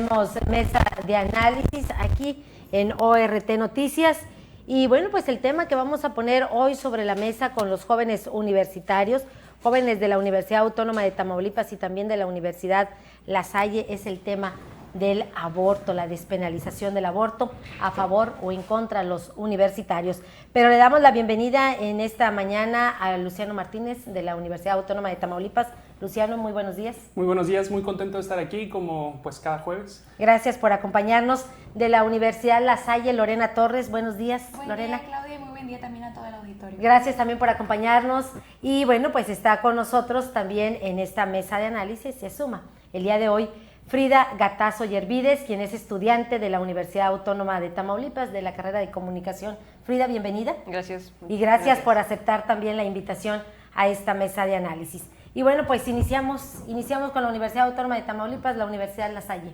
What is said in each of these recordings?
tenemos mesa de análisis aquí en ORT Noticias. Y bueno, pues el tema que vamos a poner hoy sobre la mesa con los jóvenes universitarios, jóvenes de la Universidad Autónoma de Tamaulipas y también de la Universidad La Salle, es el tema del aborto, la despenalización del aborto, a favor o en contra de los universitarios. Pero le damos la bienvenida en esta mañana a Luciano Martínez de la Universidad Autónoma de Tamaulipas. Luciano, muy buenos días. Muy buenos días, muy contento de estar aquí como pues cada jueves. Gracias por acompañarnos. De la Universidad La Salle, Lorena Torres, buenos días. Lorena. Buen día, Claudia, y muy buen día también a todo el auditorio. Gracias también por acompañarnos. Y bueno, pues está con nosotros también en esta mesa de análisis, se suma el día de hoy Frida Gatazo Yervides, quien es estudiante de la Universidad Autónoma de Tamaulipas de la carrera de Comunicación. Frida, bienvenida. Gracias. Y gracias por aceptar también la invitación a esta mesa de análisis. Y bueno, pues iniciamos con la Universidad Autónoma de Tamaulipas, la Universidad La Salle.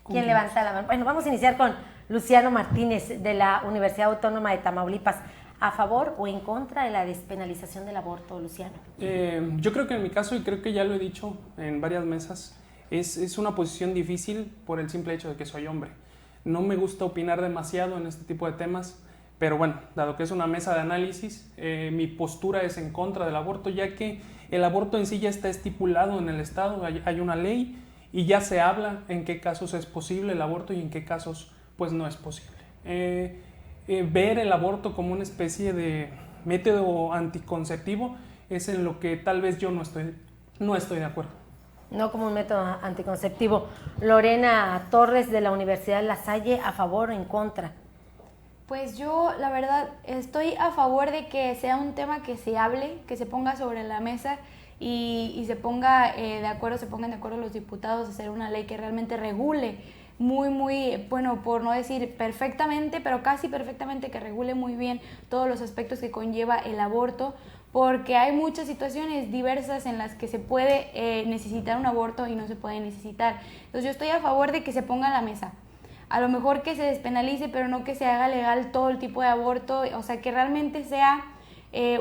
¿Quién levanta la mano? Bueno, vamos a iniciar con Luciano Martínez de la Universidad Autónoma de Tamaulipas. ¿A favor o en contra de la despenalización del aborto, Luciano? Yo creo que en mi caso, y creo que ya lo he dicho en varias mesas, es una posición difícil por el simple hecho de que soy hombre. No me gusta opinar demasiado en este tipo de temas, pero bueno, dado que es una mesa de análisis, mi postura es en contra del aborto, ya que el aborto en sí ya está estipulado en el Estado, hay una ley y ya se habla en qué casos es posible el aborto y en qué casos pues no es posible. Ver el aborto como una especie de método anticonceptivo es en lo que tal vez yo no estoy de acuerdo. No como un método anticonceptivo. Lorena Torres de la Universidad La Salle, ¿a favor o en contra? Pues yo, la verdad, estoy a favor de que sea un tema que se hable, que se ponga sobre la mesa y se pongan de acuerdo los diputados a hacer una ley que realmente regule bueno, por no decir perfectamente, pero casi perfectamente, que regule muy bien todos los aspectos que conlleva el aborto, porque hay muchas situaciones diversas en las que se puede necesitar un aborto y no se puede necesitar. Entonces yo estoy a favor de que se ponga a la mesa. A lo mejor que se despenalice, pero no que se haga legal todo el tipo de aborto, o sea, que realmente sea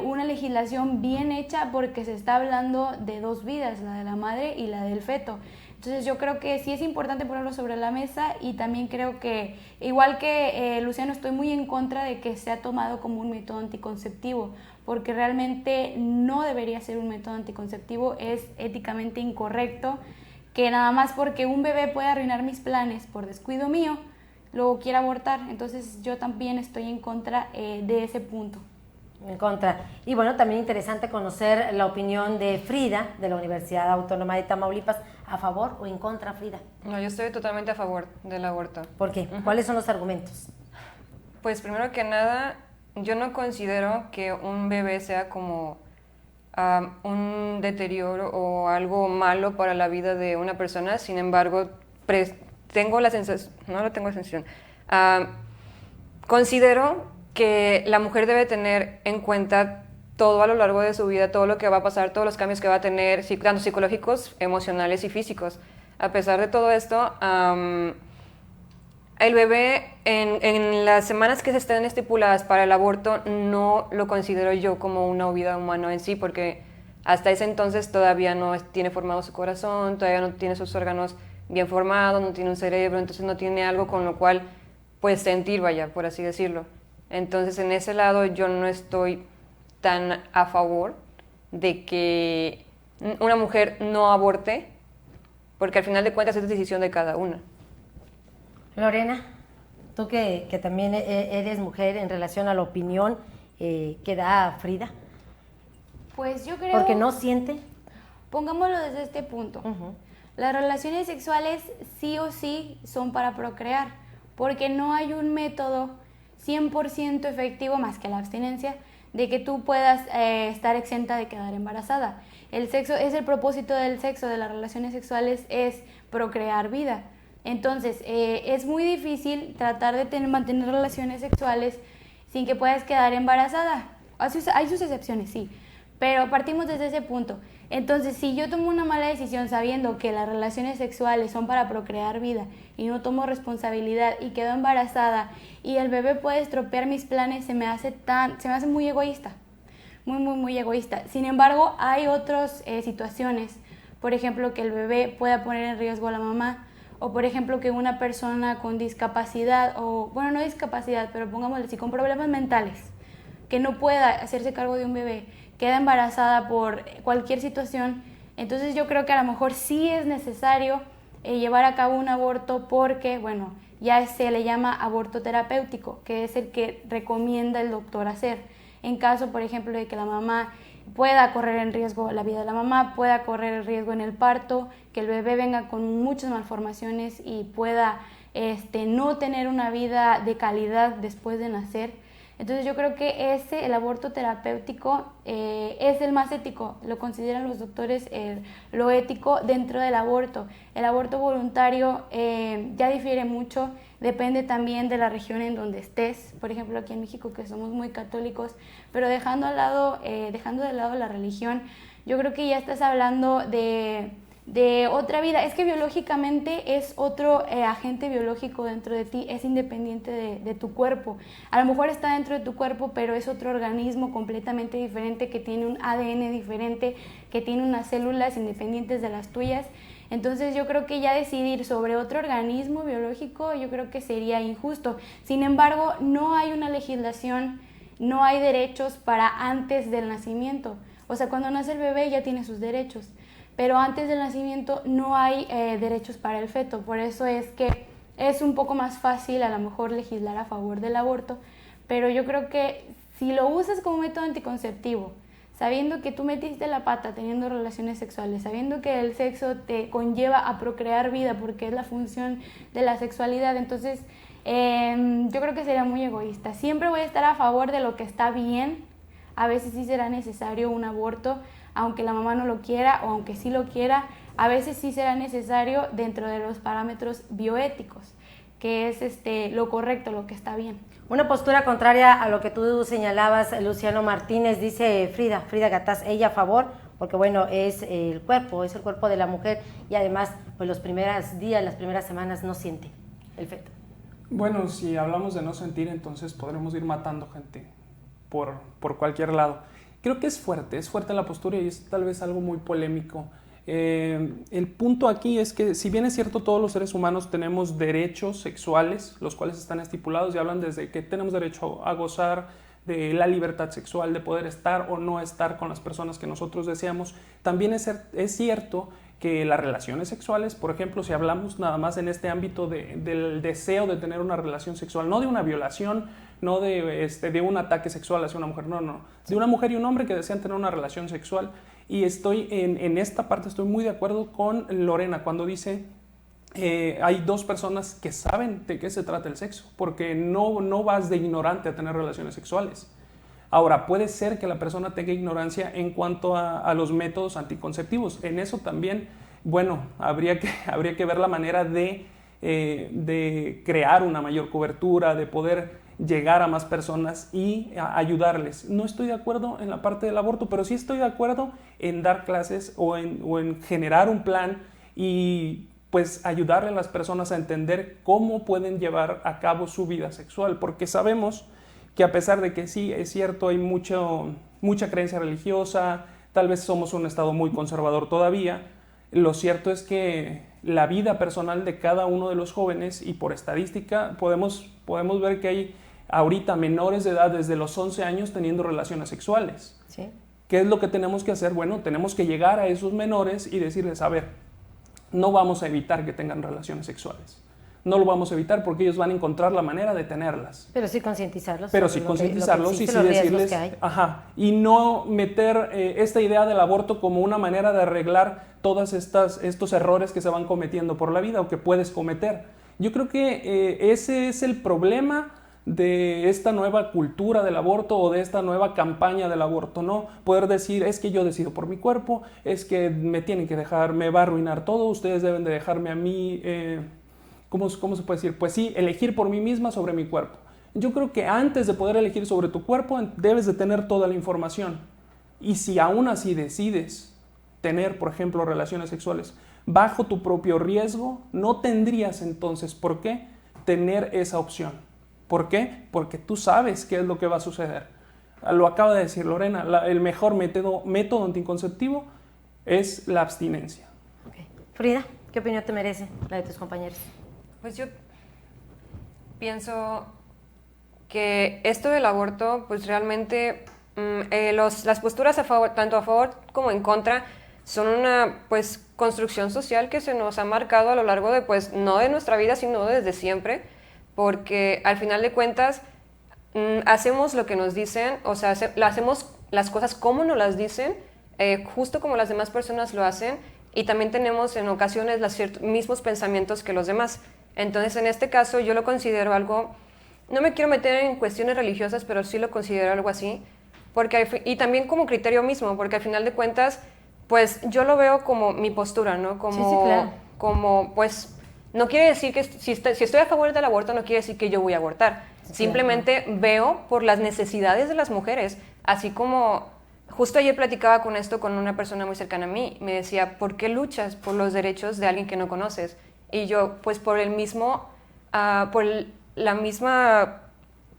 una legislación bien hecha, porque se está hablando de dos vidas, la de la madre y la del feto. Entonces yo creo que sí es importante ponerlo sobre la mesa, y también creo que, igual que Luciano, estoy muy en contra de que sea tomado como un método anticonceptivo, porque realmente no debería ser un método anticonceptivo, es éticamente incorrecto que nada más porque un bebé puede arruinar mis planes por descuido mío, luego quiera abortar. Entonces yo también estoy en contra de ese punto. En contra. Y bueno, también interesante conocer la opinión de Frida, de la Universidad Autónoma de Tamaulipas. ¿A favor o en contra, Frida? No, yo estoy totalmente a favor del aborto. ¿Por qué? ¿Cuáles son los argumentos? Pues primero que nada, yo no considero que un bebé sea como un deterioro o algo malo para la vida de una persona. Sin embargo, tengo la sensación, no lo tengo la sensación, considero que la mujer debe tener en cuenta todo a lo largo de su vida, todo lo que va a pasar, todos los cambios que va a tener, tanto psicológicos, emocionales y físicos. A pesar de todo esto, el bebé en las semanas que se estén estipuladas para el aborto no lo considero yo como una vida humana en sí, porque hasta ese entonces todavía no tiene formado su corazón, todavía no tiene sus órganos bien formados, no tiene un cerebro, entonces no tiene algo con lo cual pues sentir, vaya, por así decirlo. Entonces en ese lado yo no estoy tan a favor de que una mujer no aborte, porque al final de cuentas es decisión de cada una. Lorena, tú que también eres mujer, en relación a la opinión que da Frida. Pues yo creo... ¿Porque no siente? Pongámoslo desde este punto. Las relaciones sexuales sí o sí son para procrear, porque no hay un método 100% efectivo, más que la abstinencia, de que tú puedas estar exenta de quedar embarazada. El sexo es el propósito del sexo, de las relaciones sexuales, es procrear vida. Entonces, es muy difícil tratar de mantener relaciones sexuales sin que puedas quedar embarazada. Hay sus excepciones, sí, pero partimos desde ese punto. Entonces, si yo tomo una mala decisión sabiendo que las relaciones sexuales son para procrear vida y no tomo responsabilidad y quedo embarazada y el bebé puede estropear mis planes, se me hace muy egoísta, muy egoísta. Sin embargo, hay otras situaciones, por ejemplo, que el bebé pueda poner en riesgo a la mamá, o por ejemplo que una persona con discapacidad, o bueno, no discapacidad, pero pongámosle así, con problemas mentales, que no pueda hacerse cargo de un bebé, queda embarazada por cualquier situación, entonces yo creo que a lo mejor sí es necesario llevar a cabo un aborto porque, bueno, ya se le llama aborto terapéutico, que es el que recomienda el doctor hacer. En caso, por ejemplo, de que la mamá pueda correr en riesgo la vida de la mamá, pueda correr el riesgo en el parto, que el bebé venga con muchas malformaciones y pueda no tener una vida de calidad después de nacer. Entonces yo creo que el aborto terapéutico es el más ético, lo consideran los doctores lo ético dentro del aborto. El aborto voluntario ya difiere mucho, depende también de la región en donde estés, por ejemplo aquí en México que somos muy católicos, pero dejando de lado la religión, yo creo que ya estás hablando de otra vida. Es que biológicamente es otro agente biológico dentro de ti, es independiente de tu cuerpo. A lo mejor está dentro de tu cuerpo, pero es otro organismo completamente diferente, que tiene un ADN diferente, que tiene unas células independientes de las tuyas. Entonces yo creo que ya decidir sobre otro organismo biológico, yo creo que sería injusto. Sin embargo, no hay una legislación, no hay derechos para antes del nacimiento. O sea, cuando nace el bebé ya tiene sus derechos, pero antes del nacimiento no hay derechos para el feto. Por eso es que es un poco más fácil a lo mejor legislar a favor del aborto, pero yo creo que si lo usas como método anticonceptivo, sabiendo que tú metiste la pata teniendo relaciones sexuales, sabiendo que el sexo te conlleva a procrear vida porque es la función de la sexualidad, entonces yo creo que sería muy egoísta. Siempre voy a estar a favor de lo que está bien. A veces sí será necesario un aborto, aunque la mamá no lo quiera o aunque sí lo quiera, a veces sí será necesario dentro de los parámetros bioéticos, que es lo correcto, lo que está bien. Una postura contraria a lo que tú señalabas, Luciano Martínez, dice Frida Gataz, ella a favor, porque bueno, es el cuerpo de la mujer y además pues los primeros días, las primeras semanas no siente el feto. Bueno, si hablamos de no sentir, entonces podremos ir matando gente por cualquier lado. Creo que es fuerte la postura y es tal vez algo muy polémico. El punto aquí es que si bien es cierto todos los seres humanos tenemos derechos sexuales, los cuales están estipulados y hablan desde que tenemos derecho a gozar de la libertad sexual, de poder estar o no estar con las personas que nosotros deseamos, también es cierto que las relaciones sexuales, por ejemplo, si hablamos nada más en este ámbito del deseo de tener una relación sexual, no de una violación, no de un ataque sexual hacia una mujer, no, de una mujer y un hombre que desean tener una relación sexual. Y estoy en esta parte estoy muy de acuerdo con Lorena cuando dice hay dos personas que saben de qué se trata el sexo, porque no vas de ignorante a tener relaciones sexuales. Ahora, puede ser que la persona tenga ignorancia en cuanto a los métodos anticonceptivos. En eso también, bueno, habría que ver la manera de crear una mayor cobertura, de poder llegar a más personas y ayudarles. No estoy de acuerdo en la parte del aborto, pero sí estoy de acuerdo en dar clases o en generar un plan y pues ayudarle a las personas a entender cómo pueden llevar a cabo su vida sexual, porque sabemos que a pesar de que sí, es cierto, hay mucha creencia religiosa, tal vez somos un estado muy conservador todavía, lo cierto es que la vida personal de cada uno de los jóvenes, y por estadística podemos ver que hay ahorita menores de edad desde los 11 años teniendo relaciones sexuales. ¿Sí? ¿Qué es lo que tenemos que hacer? Bueno, tenemos que llegar a esos menores y decirles, a ver, no vamos a evitar que tengan relaciones sexuales. No lo vamos a evitar porque ellos van a encontrar la manera de tenerlas. Pero sí concientizarlos. Pero sí concientizarlos y sí decirles, y no meter esta idea del aborto como una manera de arreglar todos estos errores que se van cometiendo por la vida o que puedes cometer. Yo creo que ese es el problema de esta nueva cultura del aborto o de esta nueva campaña del aborto, ¿no? Poder decir, es que yo decido por mi cuerpo, es que me tienen que dejar, me va a arruinar todo, ustedes deben de dejarme a mí, ¿cómo se puede decir? Pues sí, elegir por mí misma sobre mi cuerpo. Yo creo que antes de poder elegir sobre tu cuerpo, debes de tener toda la información. Y si aún así decides tener, por ejemplo, relaciones sexuales bajo tu propio riesgo, no tendrías entonces por qué tener esa opción. ¿Por qué? Porque tú sabes qué es lo que va a suceder. Lo acaba de decir Lorena, el mejor método anticonceptivo es la abstinencia. Okay. Frida. ¿Qué opinión te merece la de tus compañeros? Pues yo pienso que esto del aborto, pues realmente las posturas a favor, tanto a favor como en contra, son una pues construcción social que se nos ha marcado a lo largo de pues no de nuestra vida, sino desde siempre, porque al final de cuentas hacemos lo que nos dicen, o sea, hacemos las cosas como nos las dicen, justo como las demás personas lo hacen, y también tenemos en ocasiones los mismos pensamientos que los demás. Entonces, en este caso, yo lo considero algo, no me quiero meter en cuestiones religiosas, pero sí lo considero algo así, y también como criterio mismo, porque al final de cuentas, pues yo lo veo como mi postura, ¿no? Como, sí, claro. Como, pues, no quiere decir que si estoy a favor del aborto, no quiere decir que yo voy a abortar. Sí, simplemente veo por las necesidades de las mujeres, así como justo ayer platicaba con esto con una persona muy cercana a mí, me decía, ¿por qué luchas por los derechos de alguien que no conoces? Y yo, pues por el mismo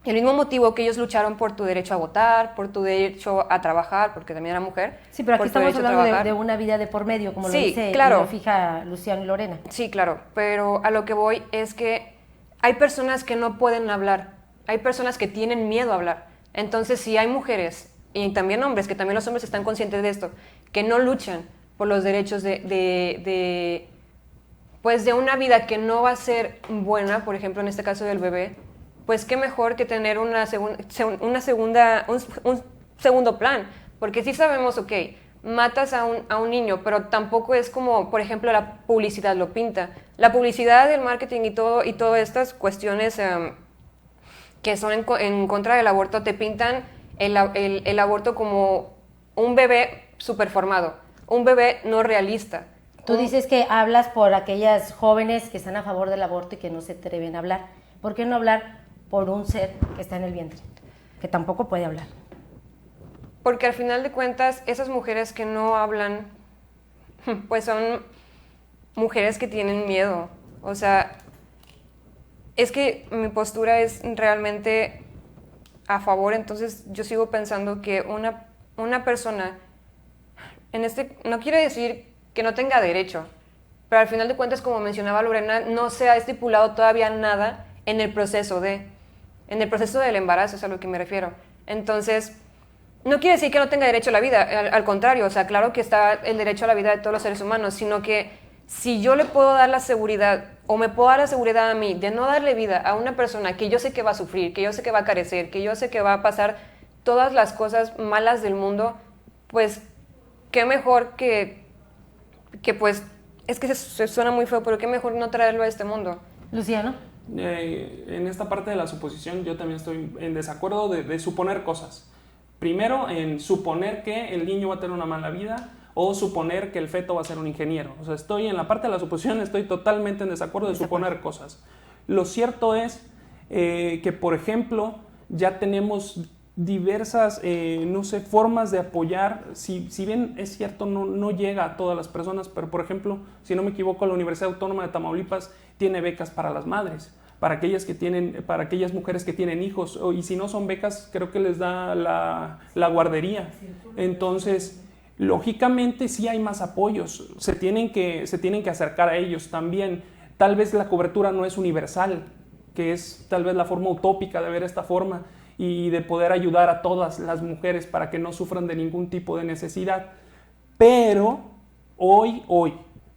motivo que ellos lucharon por tu derecho a votar, por tu derecho a trabajar, porque también era mujer. Sí, pero aquí estamos hablando de una vida de por medio, como lo dice claro. y lo fija Luciano y Lorena. Sí, claro, pero a lo que voy es que hay personas que no pueden hablar, hay personas que tienen miedo a hablar. Entonces, si hay mujeres, y también hombres, que también los hombres están conscientes de esto, que no luchan por los derechos de una vida que no va a ser buena, por ejemplo, en este caso del bebé, pues qué mejor que tener un segundo plan, porque sí sabemos, ok, matas a un niño, pero tampoco es como, por ejemplo, la publicidad lo pinta. La publicidad, el marketing y todas estas cuestiones que son en contra del aborto te pintan el aborto como un bebé superformado, un bebé no realista. Tú dices que hablas por aquellas jóvenes que están a favor del aborto y que no se atreven a hablar. ¿Por qué no hablar por un ser que está en el vientre, que tampoco puede hablar? Porque al final de cuentas, esas mujeres que no hablan, pues son mujeres que tienen miedo. O sea, es que mi postura es realmente a favor, entonces yo sigo pensando que una persona, no quiere decir que no tenga derecho, pero al final de cuentas, como mencionaba Lorena, no se ha estipulado todavía nada en el proceso del embarazo, es a lo que me refiero. Entonces, no quiere decir que no tenga derecho a la vida, al contrario, o sea, claro que está el derecho a la vida de todos los seres humanos, sino que si yo le puedo dar la seguridad, o me puedo dar la seguridad a mí, de no darle vida a una persona que yo sé que va a sufrir, que yo sé que va a carecer, que yo sé que va a pasar todas las cosas malas del mundo, pues, qué mejor que pues, es que se suena muy feo, pero qué mejor no traerlo a este mundo. Luciano. En esta parte de la suposición yo también estoy en desacuerdo de suponer cosas. Primero, en suponer que el niño va a tener una mala vida o suponer que el feto va a ser un ingeniero. O sea, estoy en la parte de la suposición, estoy totalmente en desacuerdo de suponer cosas. Lo cierto es que, por ejemplo, ya tenemos diversas, formas de apoyar. Si bien es cierto, no llega a todas las personas, pero, por ejemplo, si no me equivoco, la Universidad Autónoma de Tamaulipas tiene becas para las madres, para aquellas mujeres que tienen hijos, y si no son becas, creo que les da la guardería. Entonces, lógicamente sí hay más apoyos, se tienen que acercar a ellos también. Tal vez la cobertura no es universal, que es tal vez la forma utópica de ver esta forma y de poder ayudar a todas las mujeres para que no sufran de ningún tipo de necesidad. Pero hoy,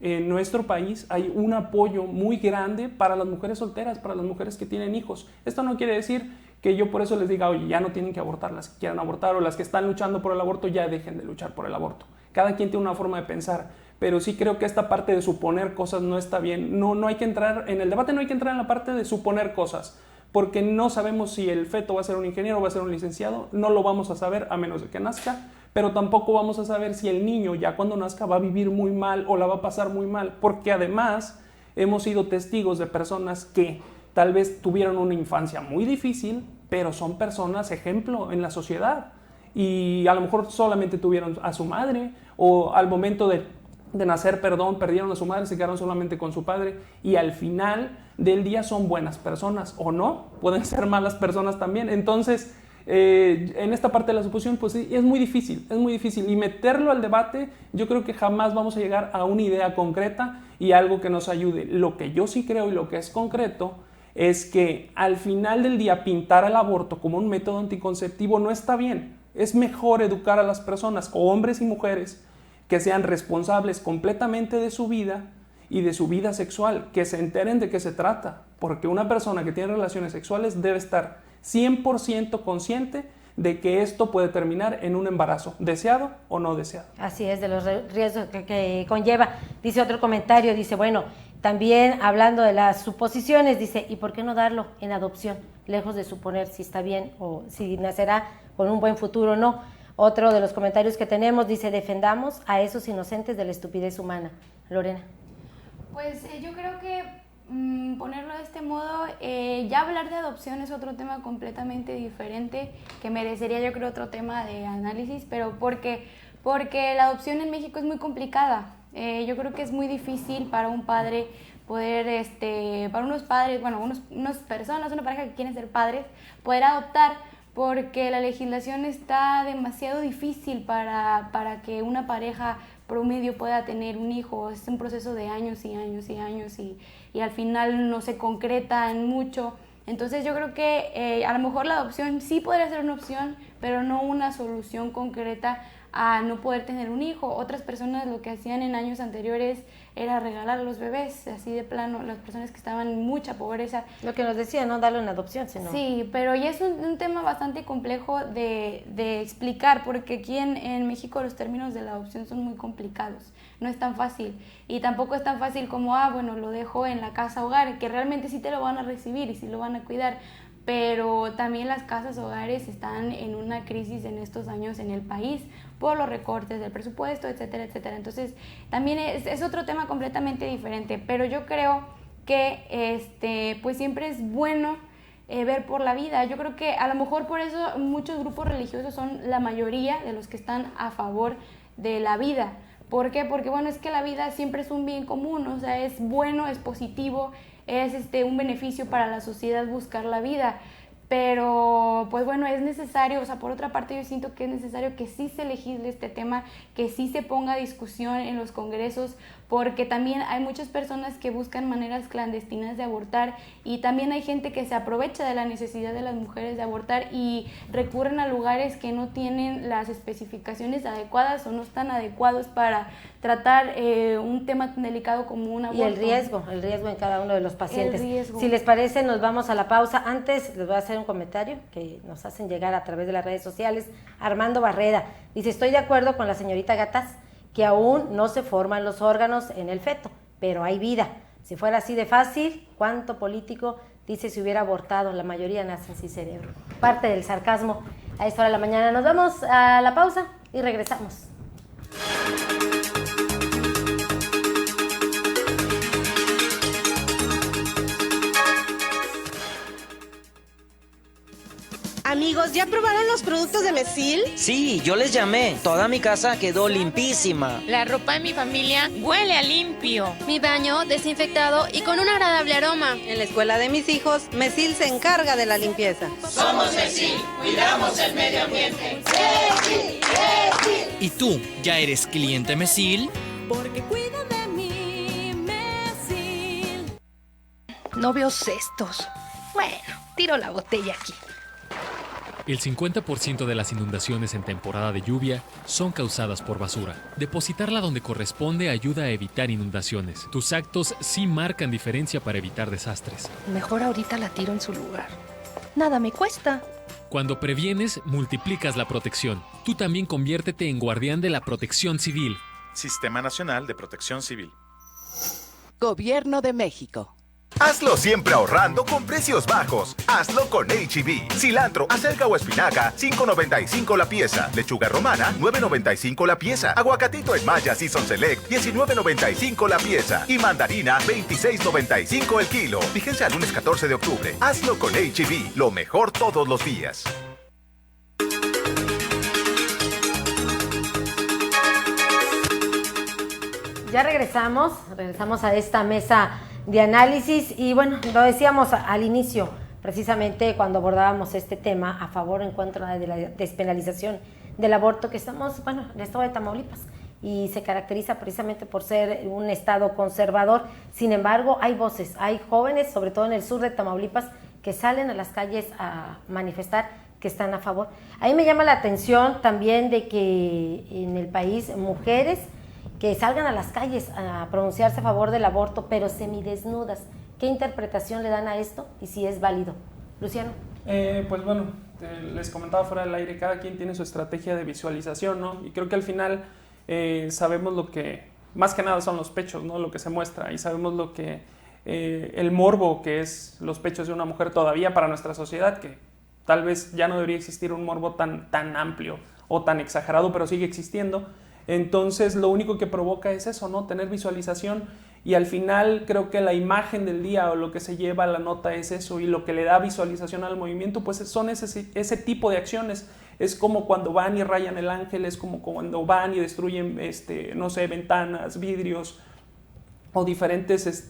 en nuestro país hay un apoyo muy grande para las mujeres solteras, para las mujeres que tienen hijos. Esto no quiere decir que yo por eso les diga, oye, ya no tienen que abortar, las que quieran abortar, o las que están luchando por el aborto ya dejen de luchar por el aborto. Cada quien tiene una forma de pensar, pero sí creo que esta parte de suponer cosas no está bien. No hay que entrar en el debate, no hay que entrar en la parte de suponer cosas, porque no sabemos si el feto va a ser un ingeniero o va a ser un licenciado, no lo vamos a saber a menos de que nazca, pero tampoco vamos a saber si el niño ya cuando nazca va a vivir muy mal o la va a pasar muy mal, porque además hemos sido testigos de personas que tal vez tuvieron una infancia muy difícil, pero son personas ejemplo en la sociedad y a lo mejor solamente tuvieron a su madre o al momento de nacer, perdieron a su madre, se quedaron solamente con su padre y al final del día son buenas personas o no, pueden ser malas personas también. Entonces en esta parte de la suposición, pues sí, es muy difícil, y meterlo al debate, yo creo que jamás vamos a llegar a una idea concreta y algo que nos ayude. Lo que yo sí creo y lo que es concreto es que al final del día pintar el aborto como un método anticonceptivo no está bien. Es mejor educar a las personas, hombres y mujeres, que sean responsables completamente de su vida y de su vida sexual, que se enteren de qué se trata, porque una persona que tiene relaciones sexuales debe estar 100% consciente de que esto puede terminar en un embarazo, deseado o no deseado. Así es, de los riesgos que conlleva. Dice otro comentario, dice, bueno, también hablando de las suposiciones, dice, ¿y por qué no darlo en adopción? Lejos de suponer si está bien o si nacerá con un buen futuro o no. Otro de los comentarios que tenemos dice, defendamos a esos inocentes de la estupidez humana. Lorena. Pues yo creo que ponerlo de este modo, ya hablar de adopción es otro tema completamente diferente, que merecería yo creo otro tema de análisis, pero porque la adopción en México es muy complicada. Yo creo que es muy difícil para un padre poder, para unos padres, bueno, unas personas, una pareja que quieren ser padres, poder adoptar, porque la legislación está demasiado difícil para que una pareja promedio pueda tener un hijo. Es un proceso de años y años y años y al final no se concreta en mucho. Entonces yo creo que a lo mejor la adopción sí podría ser una opción, pero no una solución concreta a no poder tener un hijo. Otras personas lo que hacían en años anteriores era regalar a los bebés, así de plano, las personas que estaban en mucha pobreza. Lo que nos decía, no darlo en adopción, sino... Sí, pero ya es un tema bastante complejo de explicar, porque aquí en México los términos de la adopción son muy complicados, no es tan fácil, y tampoco es tan fácil como, bueno, lo dejo en la casa hogar, que realmente sí te lo van a recibir y sí lo van a cuidar, pero también las casas hogares están en una crisis en estos años en el país por los recortes del presupuesto, etcétera, etcétera. Entonces, también es otro tema completamente diferente, pero yo creo que pues siempre es bueno ver por la vida. Yo creo que a lo mejor por eso muchos grupos religiosos son la mayoría de los que están a favor de la vida. ¿Por qué? Porque bueno, es que la vida siempre es un bien común, o sea, es bueno, es positivo, es un beneficio para la sociedad buscar la vida, pero pues bueno, es necesario, o sea, por otra parte yo siento que es necesario que sí se legisle este tema, que sí se ponga a discusión en los congresos, porque también hay muchas personas que buscan maneras clandestinas de abortar y también hay gente que se aprovecha de la necesidad de las mujeres de abortar y recurren a lugares que no tienen las especificaciones adecuadas o no están adecuados para tratar un tema tan delicado como un aborto. Y el riesgo en cada uno de los pacientes. El riesgo. Si les parece, nos vamos a la pausa. Antes les voy a hacer un comentario que nos hacen llegar a través de las redes sociales. Armando Barreda dice, estoy de acuerdo con la señorita Gataz, que aún no se forman los órganos en el feto, pero hay vida. Si fuera así de fácil, ¿cuánto político dice si hubiera abortado? La mayoría nacen sin cerebro. Parte del sarcasmo a esta hora de la mañana. Nos vamos a la pausa y regresamos. Amigos, ¿ya probaron los productos de Mesil? Sí, yo les llamé. Toda mi casa quedó limpísima. La ropa de mi familia huele a limpio. Mi baño desinfectado y con un agradable aroma. En la escuela de mis hijos, Mesil se encarga de la limpieza. Somos Mesil, cuidamos el medio ambiente. ¡Mesil! ¡Mesil! ¿Y tú, ya eres cliente Mesil? Porque cuida de mí, Mesil. No veo cestos. Bueno, tiro la botella aquí. El 50% de las inundaciones en temporada de lluvia son causadas por basura. Depositarla donde corresponde ayuda a evitar inundaciones. Tus actos sí marcan diferencia para evitar desastres. Mejor ahorita la tiro en su lugar. Nada me cuesta. Cuando previenes, multiplicas la protección. Tú también conviértete en guardián de la protección civil. Sistema Nacional de Protección Civil. Gobierno de México. Hazlo siempre ahorrando con precios bajos. Hazlo con H-E-B. Cilantro, acelga o espinaca, $5.95 la pieza. Lechuga romana, $9.95 la pieza. Aguacatito en Maya Season Select, $19.95 la pieza. Y mandarina, $26.95 el kilo. Fíjense al lunes 14 de octubre. Hazlo con H-E-B. Lo mejor todos los días. Ya regresamos a esta mesa de análisis y bueno, lo decíamos al inicio, precisamente cuando abordábamos este tema a favor o en contra de la despenalización del aborto, que estamos, bueno, el estado de Tamaulipas, y se caracteriza precisamente por ser un estado conservador. Sin embargo, hay voces, hay jóvenes, sobre todo en el sur de Tamaulipas, que salen a las calles a manifestar que están a favor. A mí me llama la atención también de que en el país mujeres que salgan a las calles a pronunciarse a favor del aborto, pero semidesnudas. ¿Qué interpretación le dan a esto y si es válido? Luciano. Pues bueno, les comentaba fuera del aire, cada quien tiene su estrategia de visualización, ¿no? Y creo que al final sabemos lo que, más que nada son los pechos, ¿no? Lo que se muestra, y sabemos lo que, el morbo que es los pechos de una mujer todavía para nuestra sociedad, que tal vez ya no debería existir un morbo tan amplio o tan exagerado, pero sigue existiendo. Entonces lo único que provoca es eso, ¿no? Tener visualización, y al final creo que la imagen del día o lo que se lleva a la nota es eso, y lo que le da visualización al movimiento pues son ese tipo de acciones. Es como cuando van y rayan el ángel, es como cuando van y destruyen no sé, ventanas, vidrios o diferentes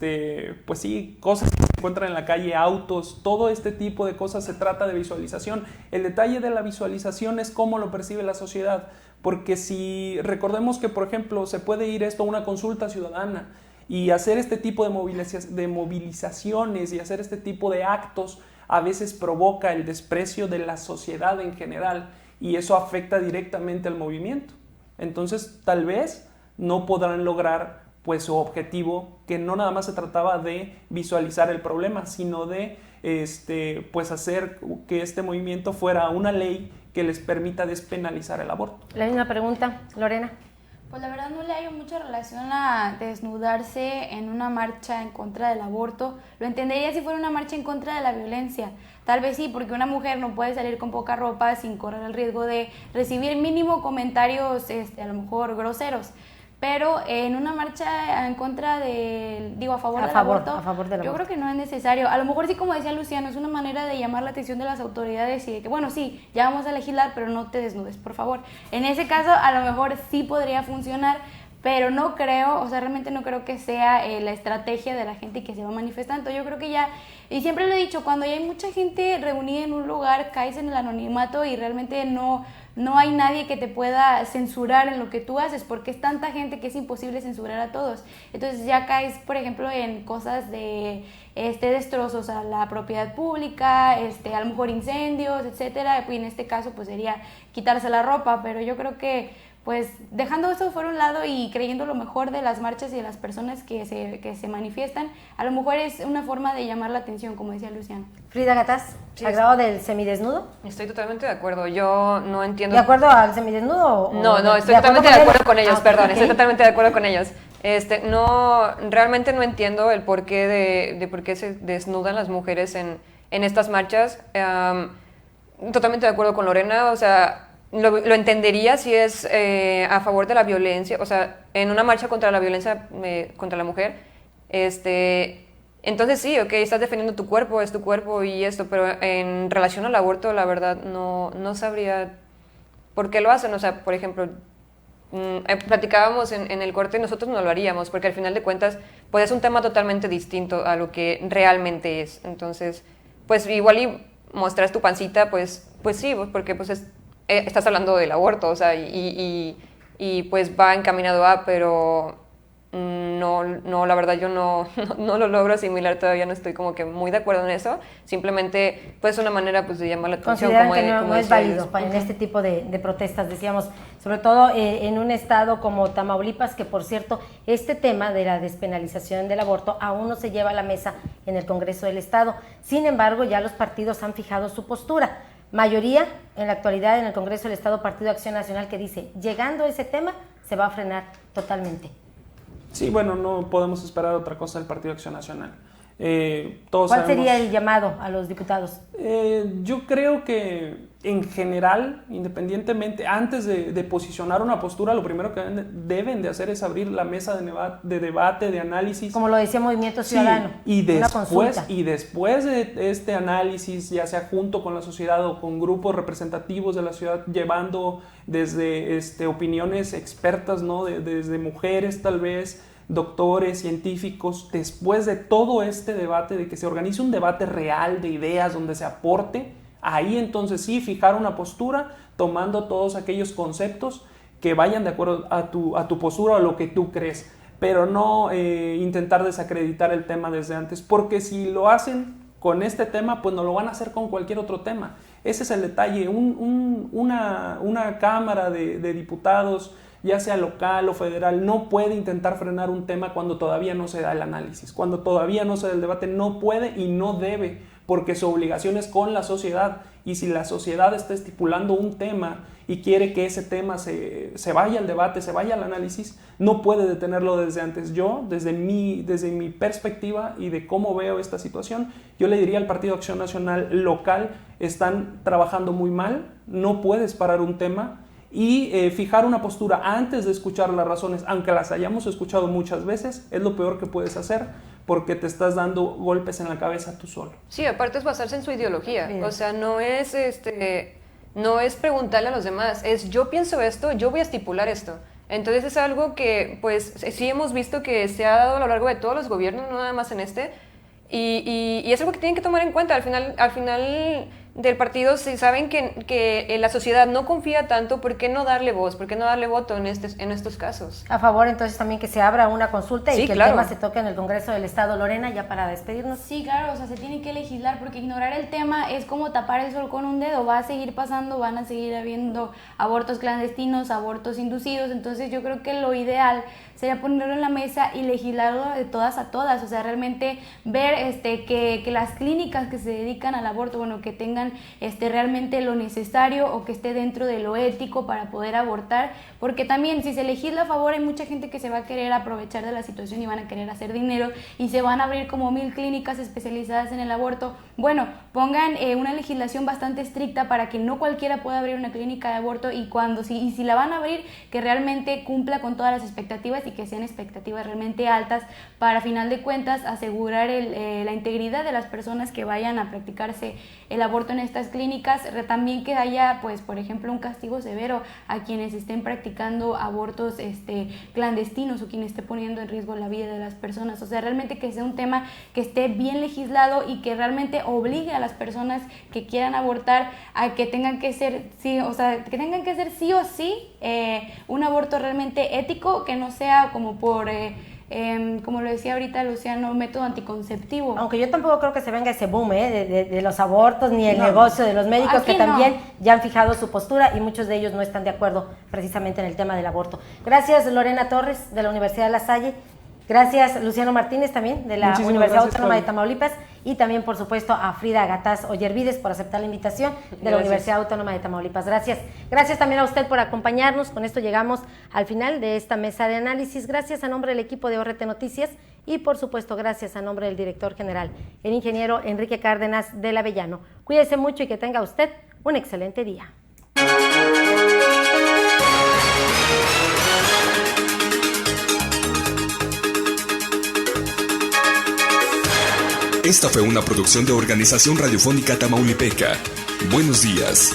pues sí, cosas que se encuentran en la calle, autos. Todo este tipo de cosas se trata de visualización. El detalle de la visualización es cómo lo percibe la sociedad, porque si recordemos que, por ejemplo, se puede ir esto a una consulta ciudadana y hacer este tipo de movilizaciones y hacer este tipo de actos, a veces provoca el desprecio de la sociedad en general, y eso afecta directamente al movimiento. Entonces tal vez no podrán lograr pues su objetivo, que no nada más se trataba de visualizar el problema, sino de pues hacer que este movimiento fuera una ley que les permita despenalizar el aborto. La misma pregunta, Lorena. Pues la verdad no le hay mucha relación a desnudarse en una marcha en contra del aborto. Lo entendería si fuera una marcha en contra de la violencia. Tal vez sí, porque una mujer no puede salir con poca ropa sin correr el riesgo de recibir mínimo comentarios a lo mejor groseros. Pero en una marcha en contra a favor del aborto, yo creo que no es necesario. A lo mejor sí, como decía Luciano, es una manera de llamar la atención de las autoridades y de que, bueno, sí, ya vamos a legislar, pero no te desnudes, por favor. En ese caso, a lo mejor sí podría funcionar, pero no creo, realmente no creo que sea la estrategia de la gente que se va manifestando. Yo creo que ya, y siempre lo he dicho, cuando ya hay mucha gente reunida en un lugar, caes en el anonimato y realmente no hay nadie que te pueda censurar en lo que tú haces, porque es tanta gente que es imposible censurar a todos. Entonces ya caes, por ejemplo, en cosas de destrozos a la propiedad pública, a lo mejor incendios, etcétera. Y en este caso pues sería quitarse la ropa, pero yo creo que pues dejando eso por un lado y creyendo lo mejor de las marchas y de las personas que se manifiestan, a lo mejor es una forma de llamar la atención, como decía Luciano. Frida Gataz, sí, ¿al grado del semidesnudo? Estoy totalmente de acuerdo, yo no entiendo... ¿De acuerdo al semidesnudo? No, estoy totalmente de acuerdo con ellos, perdón, okay. Estoy totalmente de acuerdo con ellos. Realmente no entiendo el porqué de por qué se desnudan las mujeres en estas marchas. Totalmente de acuerdo con Lorena, lo entendería si es a favor de la violencia, en una marcha contra la violencia contra la mujer, entonces sí, ok, estás defendiendo tu cuerpo, es tu cuerpo y esto, pero en relación al aborto, la verdad, no sabría por qué lo hacen. Por ejemplo, platicábamos en el corte, nosotros no lo haríamos, porque al final de cuentas, pues es un tema totalmente distinto a lo que realmente es. Entonces, pues igual y mostras tu pancita, pues sí, porque pues estás hablando del aborto, y pues va encaminado a, pero no, la verdad yo no lo logro asimilar, todavía no estoy como que muy de acuerdo en eso. Simplemente pues una manera pues de llamar la atención. Consideran que no es válido en este tipo de protestas, decíamos, sobre todo en un estado como Tamaulipas, que por cierto, este tema de la despenalización del aborto aún no se lleva a la mesa en el Congreso del Estado. Sin embargo, ya los partidos han fijado su postura. Mayoría en la actualidad en el Congreso del Estado, Partido Acción Nacional, que dice, llegando a ese tema, se va a frenar totalmente. Sí, bueno, no podemos esperar otra cosa del Partido Acción Nacional. ¿Cuál sería el llamado a los diputados? Yo creo que en general, independientemente, antes de posicionar una postura, lo primero que deben de hacer es abrir la mesa de debate, de análisis. Como lo decía Movimiento Ciudadano, sí, y después de este análisis, ya sea junto con la sociedad o con grupos representativos de la ciudad, llevando desde opiniones expertas, ¿no? Desde mujeres tal vez, doctores, científicos, después de todo este debate, de que se organice un debate real de ideas donde se aporte, ahí entonces sí fijar una postura tomando todos aquellos conceptos que vayan de acuerdo a tu postura o a lo que tú crees, pero no intentar desacreditar el tema desde antes, porque si lo hacen con este tema, pues no lo van a hacer con cualquier otro tema. Ese es el detalle. Una Cámara de Diputados, ya sea local o federal, no puede intentar frenar un tema cuando todavía no se da el análisis, cuando todavía no se da el debate. No puede y no debe, porque su obligación es con la sociedad, y si la sociedad está estipulando un tema y quiere que ese tema se vaya al debate, se vaya al análisis, no puede detenerlo desde antes. Yo, desde mi perspectiva y de cómo veo esta situación, yo le diría al Partido Acción Nacional local, están trabajando muy mal, no puedes parar un tema y fijar una postura antes de escuchar las razones, aunque las hayamos escuchado muchas veces, es lo peor que puedes hacer, porque te estás dando golpes en la cabeza tú solo. Sí, aparte es basarse en su ideología. Bien. O sea, no es preguntarle a los demás, es yo pienso esto, yo voy a estipular esto. Entonces es algo que pues sí hemos visto que se ha dado a lo largo de todos los gobiernos, no nada más en este, y es algo que tienen que tomar en cuenta. Al final del partido, si saben que la sociedad no confía tanto, ¿por qué no darle voz? ¿Por qué no darle voto en estos casos? A favor, entonces, también que se abra una consulta y que claro, el tema se toque en el Congreso del Estado. Lorena, ya para despedirnos. Sí, claro, o sea, se tiene que legislar, porque ignorar el tema es como tapar el sol con un dedo. Va a seguir pasando, van a seguir habiendo abortos clandestinos, abortos inducidos. Entonces yo creo que lo ideal sería ponerlo en la mesa y legislarlo de todas a todas. O sea, realmente ver que las clínicas que se dedican al aborto, bueno, que tengan realmente lo necesario, o que esté dentro de lo ético para poder abortar, porque también si se legisla a favor, hay mucha gente que se va a querer aprovechar de la situación y van a querer hacer dinero, y se van a abrir como 1000 clínicas especializadas en el aborto. Bueno, pongan una legislación bastante estricta para que no cualquiera pueda abrir una clínica de aborto, y si la van a abrir, que realmente cumpla con todas las expectativas y que sean expectativas realmente altas, para, a final de cuentas, asegurar la integridad de las personas que vayan a practicarse el aborto en estas clínicas. También que haya, pues, por ejemplo, un castigo severo a quienes estén practicando abortos clandestinos, o quien esté poniendo en riesgo la vida de las personas. O sea, realmente que sea un tema que esté bien legislado y que realmente obligue a las personas que quieran abortar a que tengan que ser sí o sí un aborto realmente ético, que no sea como por como lo decía ahorita Luciano, método anticonceptivo. Aunque yo tampoco creo que se venga ese boom de los abortos, ni el negocio de los médicos, que también ya han fijado su postura, y muchos de ellos no están de acuerdo precisamente en el tema del aborto. Gracias, Lorena Torres, de la Universidad de La Salle. Gracias, Luciano Martínez, también de la Universidad Autónoma de Tamaulipas, y también, por supuesto, a Frida Gataz Ollervides por aceptar la invitación de la Universidad Autónoma de Tamaulipas. Gracias. Gracias también a usted por acompañarnos. Con esto llegamos al final de esta mesa de análisis. Gracias a nombre del equipo de ORT Noticias y, por supuesto, gracias a nombre del director general, el ingeniero Enrique Cárdenas del Avellano. Cuídese mucho y que tenga usted un excelente día. Esta fue una producción de Organización Radiofónica Tamaulipeca. Buenos días.